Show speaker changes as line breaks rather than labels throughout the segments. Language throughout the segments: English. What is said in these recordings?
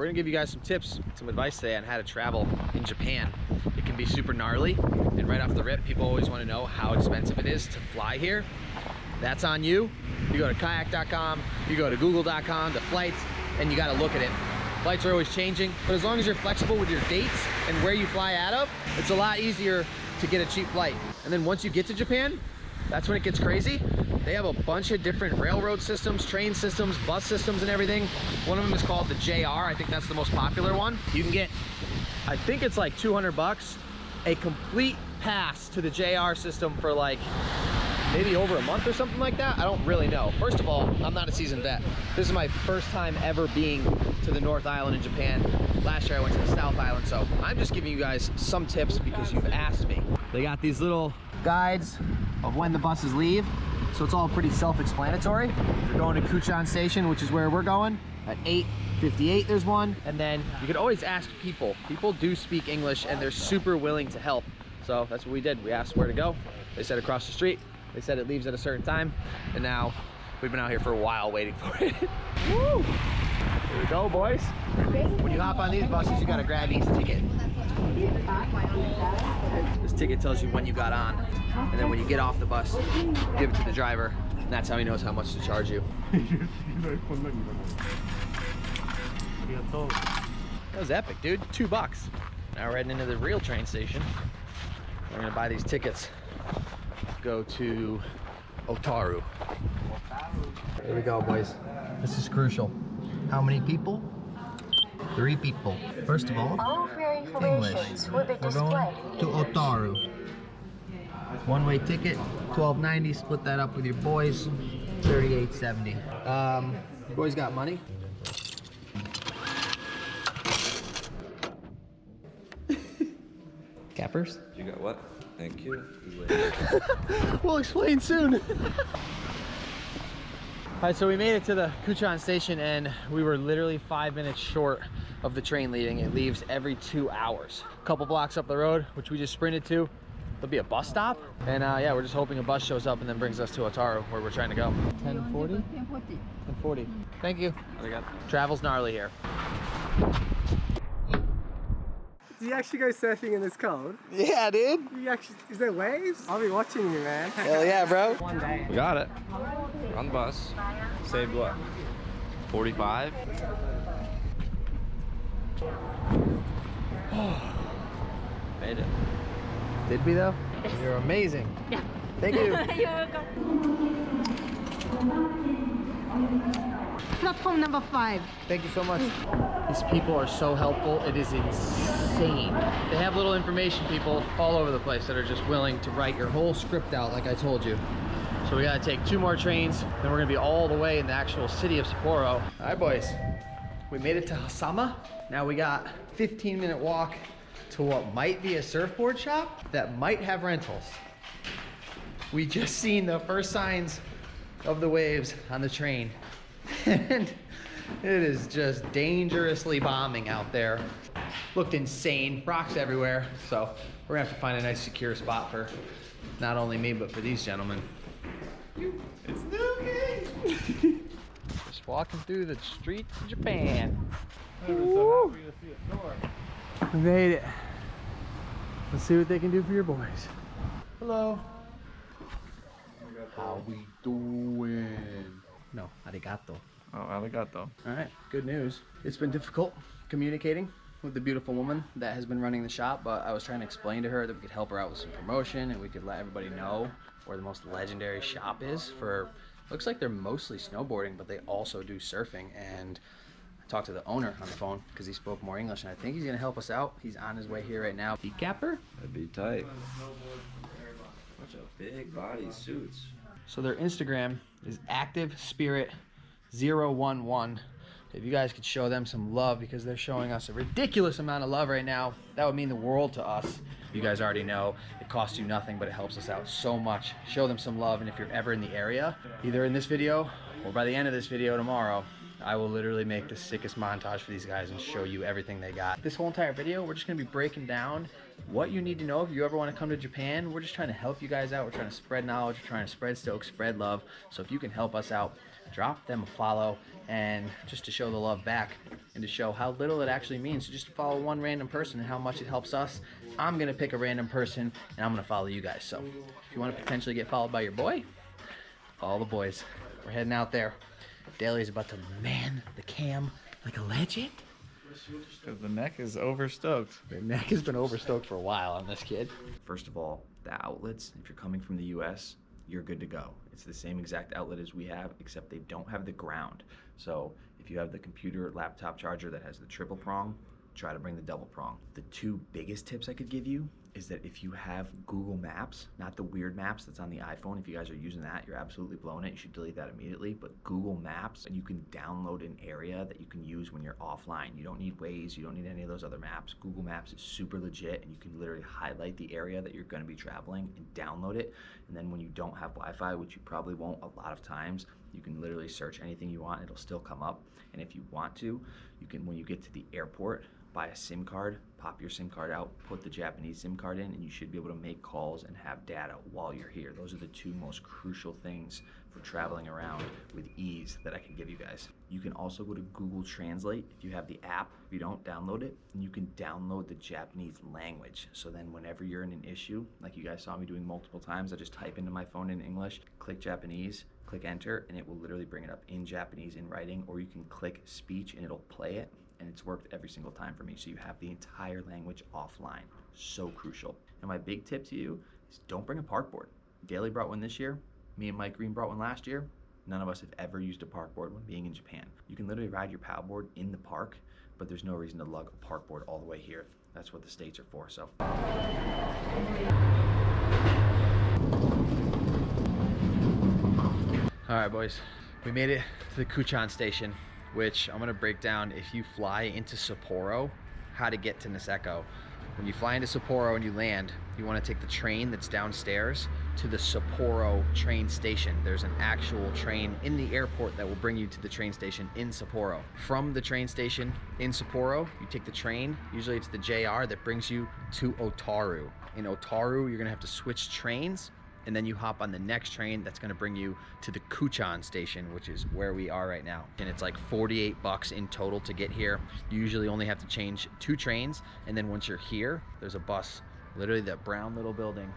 we're gonna give you guys some tips, some advice today on how to travel in Japan. It can be super gnarly, and right off the rip, people always wanna know how expensive it is to fly here. That's on you. You go to kayak.com, you go to google.com, the flights, and you gotta look at it. Flights are always changing, but as long as you're flexible with your dates and where you fly out of, it's a lot easier to get a cheap flight. And then once you get to Japan, that's when it gets crazy. They have a bunch of different railroad systems, train systems, bus systems, and everything. One of them is called the JR. I think that's the most popular one. You can get, I think it's like 200 bucks, a complete pass to the JR system for like maybe over a month or something like that. I don't really know. First of all, I'm not a seasoned vet. This is my first time ever being to the North Island in Japan. Last year I went to the South Island, so I'm just giving you guys some tips because you've asked me. They got these little guides of when the buses leave, so it's all pretty self-explanatory. You're going to Kuchan Station, which is where we're going. At 8:58 there's one, and then you could always ask people. People do speak English and they're super willing to help. So that's what we did. We asked where to go. They said across the street. They said it leaves at a certain time, and now we've been out here for a while waiting for it. Woo! Here we go, boys. When you hop on these buses, you gotta grab each ticket. This ticket tells you when you got on, and then when you get off the bus, give it to the driver, and that's how he knows how much to charge you. That was epic, dude. $2. Now we're heading into the real train station. We're gonna buy these tickets. Go to Otaru. Here we go, boys. This is crucial. How many people? 3 people. First of all, English. We're going to Otaru. One-way ticket, $12.90. Split that up with your boys, $38.70. You boys got money? Cappers?
You got what? Thank you.
We'll explain soon. All right, so we made it to the Kuchan station and we were literally 5 minutes short of the train leaving. It leaves every 2 hours. A couple blocks up the road, which we just sprinted to. There'll be a bus stop. And yeah, we're just hoping a bus shows up and then brings us to Otaru, where we're trying to go. 10:40? 10:40. Thank you. Travel's gnarly here.
Do you actually go surfing in this cold?
Yeah, dude.
Is there waves? I'll be watching you, man.
Hell yeah, bro.
One day.
We got it. We're on the bus. Saved what? 45? Made it.
Did we though? You're amazing.
Yeah.
Thank you.
You're welcome. Platform number 5.
Thank you so much. These people are so helpful. It is insane. They have little information people all over the place that are just willing to write your whole script out like I told you. So we gotta take 2 more trains, then we're gonna be all the way in the actual city of Sapporo. All right, boys. We made it to Hasama. Now we got 15-minute walk to what might be a surfboard shop that might have rentals. We just seen the first signs of the waves on the train. And it is just dangerously bombing out there. Looked insane, rocks everywhere. So we're gonna have to find a nice secure spot for not only me, but for these gentlemen. It's Snooki! Just walking through the streets of Japan. So happy to see a store. We made it. Let's see what they can do for your boys. Hello. How we doing? No, arigato.
Oh, arigato.
All right, good news. It's been difficult communicating with the beautiful woman that has been running the shop, but I was trying to explain to her that we could help her out with some promotion and we could let everybody know where the most legendary shop is for, looks like they're mostly snowboarding, but they also do surfing. And I talked to the owner on the phone because he spoke more English, and I think he's gonna help us out. He's on his way here right now. Capper?
That'd be tight. Bunch of big body suits.
So their Instagram is ActiveSpirit011. If you guys could show them some love, because they're showing us a ridiculous amount of love right now, that would mean the world to us. You guys already know it costs you nothing, but it helps us out so much. Show them some love, and if you're ever in the area, either in this video or by the end of this video tomorrow, I will literally make the sickest montage for these guys and show you everything they got. This whole entire video, we're just gonna be breaking down what you need to know if you ever wanna come to Japan. We're just trying to help you guys out. We're trying to spread knowledge. We're trying to spread Stoke, spread love. So if you can help us out, drop them a follow, and just to show the love back and to show how little it actually means. So just to follow one random person and how much it helps us, I'm gonna pick a random person and I'm gonna follow you guys. So if you wanna potentially get followed by your boy, follow the boys. We're heading out there. Daly's about to man the cam like a legend.
Because the neck is overstoked.
The neck has been overstoked for a while on this kid. First of all, the outlets, if you're coming from the US, you're good to go. It's the same exact outlet as we have, except they don't have the ground. So if you have the computer laptop charger that has the triple prong, try to bring the double prong. The two biggest tips I could give you is that if you have Google Maps, not the weird maps that's on the iPhone, if you guys are using that, you're absolutely blowing it. You should delete that immediately. But Google Maps, and you can download an area that you can use when you're offline. You don't need Waze, you don't need any of those other maps. Google Maps is super legit, and you can literally highlight the area that you're gonna be traveling and download it. And then when you don't have Wi-Fi, which you probably won't a lot of times, you can literally search anything you want, it'll still come up. And if you want to, you can, when you get to the airport, buy a SIM card, pop your SIM card out, put the Japanese SIM card in, and you should be able to make calls and have data while you're here. Those are the two most crucial things for traveling around with ease that I can give you guys. You can also go to Google Translate if you have the app. If you don't, download it, and you can download the Japanese language. So then whenever you're in an issue, like you guys saw me doing multiple times, I just type into my phone in English, click Japanese, click enter, and it will literally bring it up in Japanese in writing, or you can click speech and it'll play it. And it's worked every single time for me. So you have the entire language offline. So crucial. And my big tip to you is don't bring a park board. Daly brought one this year. Me and Mike Green brought one last year. None of us have ever used a park board when being in Japan. You can literally ride your paddleboard in the park, but there's no reason to lug a park board all the way here. That's what the States are for, so. All right, boys. We made it to the Kuchan station, which I'm gonna break down if you fly into Sapporo, how to get to Niseko. When you fly into Sapporo and you land, you wanna take the train that's downstairs to the Sapporo train station. There's an actual train in the airport that will bring you to the train station in Sapporo. From the train station in Sapporo, you take the train, usually it's the JR that brings you to Otaru. In Otaru, you're gonna have to switch trains, and then you hop on the next train that's gonna bring you to the Kuchan station, which is where we are right now. And it's like 48 bucks in total to get here. You usually only have to change 2 trains, and then once you're here, there's a bus, literally that brown little building,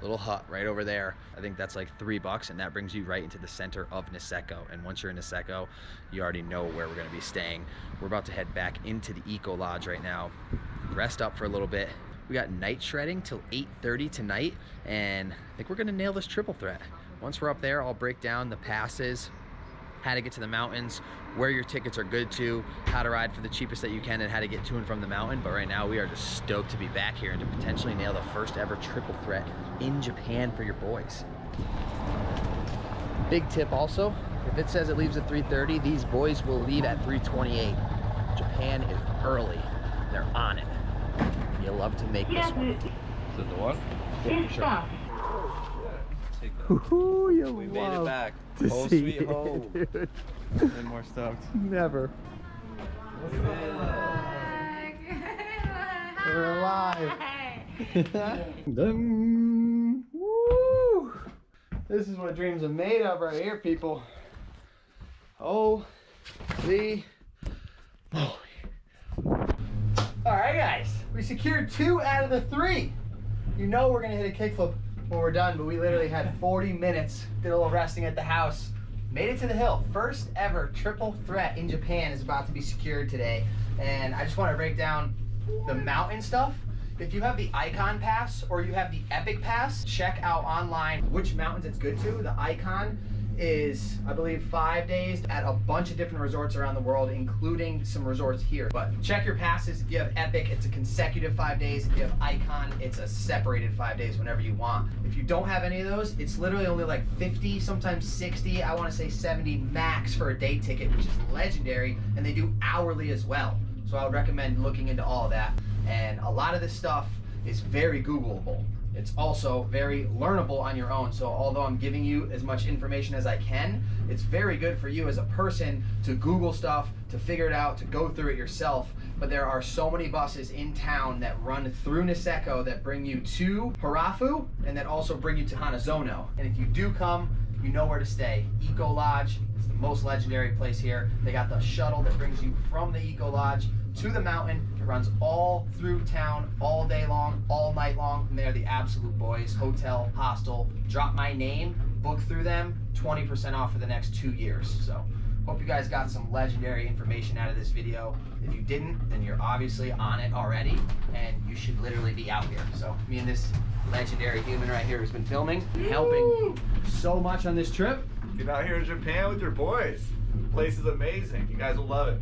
little hut right over there. I think that's like 3 bucks, and that brings you right into the center of Niseko. And once you're in Niseko, you already know where we're gonna be staying. We're about to head back into the Eco Lodge right now, rest up for a little bit. We got night shredding till 8:30 tonight, and I think we're gonna nail this triple threat. Once we're up there, I'll break down the passes, how to get to the mountains, where your tickets are good to, how to ride for the cheapest that you can, and how to get to and from the mountain. But right now, we are just stoked to be back here and to potentially nail the first ever triple threat in Japan for your boys. Big tip also, if it says it leaves at 3:30, these boys will leave at 3:28. Japan is early, they're on it. You love to make this one.
Is it the one?
Yeah, for sure.
Take that.
Ooh,
We made it back.
to
Home
see
sweet
it,
home.
dude.
And more stoked.
Never. We're alive. Dun. Woo! This is what dreams are made of right here, people. Holy moly. All right, guys, we secured 2 out of the 3. You know we're gonna hit a kickflip when we're done, but we literally had 40 minutes, did a little resting at the house, made it to the hill. First ever triple threat in Japan is about to be secured today. And I just wanna break down the mountain stuff. If you have the Icon Pass or you have the Epic Pass, check out online which mountains it's good to. The Icon is, I believe, 5 days at a bunch of different resorts around the world, including some resorts here. But check your passes. If you have Epic, it's a consecutive 5 days. If you have Icon, it's a separated 5 days whenever you want. If you don't have any of those, it's literally only like 50, sometimes 60, I want to say 70 max for a day ticket, which is legendary, and they do hourly as well. So I would recommend looking into all of that. And a lot of this stuff is very Googleable. It's also very learnable on your own. So although I'm giving you as much information as I can, it's very good for you as a person to Google stuff, to figure it out, to go through it yourself. But there are so many buses in town that run through Niseko that bring you to Harafu and that also bring you to Hanazono. And if you do come you know where to stay. Eco Lodge is the most legendary place here. They got the shuttle that brings you from the Eco Lodge to the mountain. It runs all through town, all day long, all night long, and they're the absolute boys. Hotel, hostel, drop my name, book through them, 20% off for the next 2 years. So hope you guys got some legendary information out of this video. If you didn't, then you're obviously on it already, and you should literally be out here. So me and this legendary human right here who's been filming and helping so much on this trip.
Get out here in Japan with your boys. The place is amazing. You guys will love it.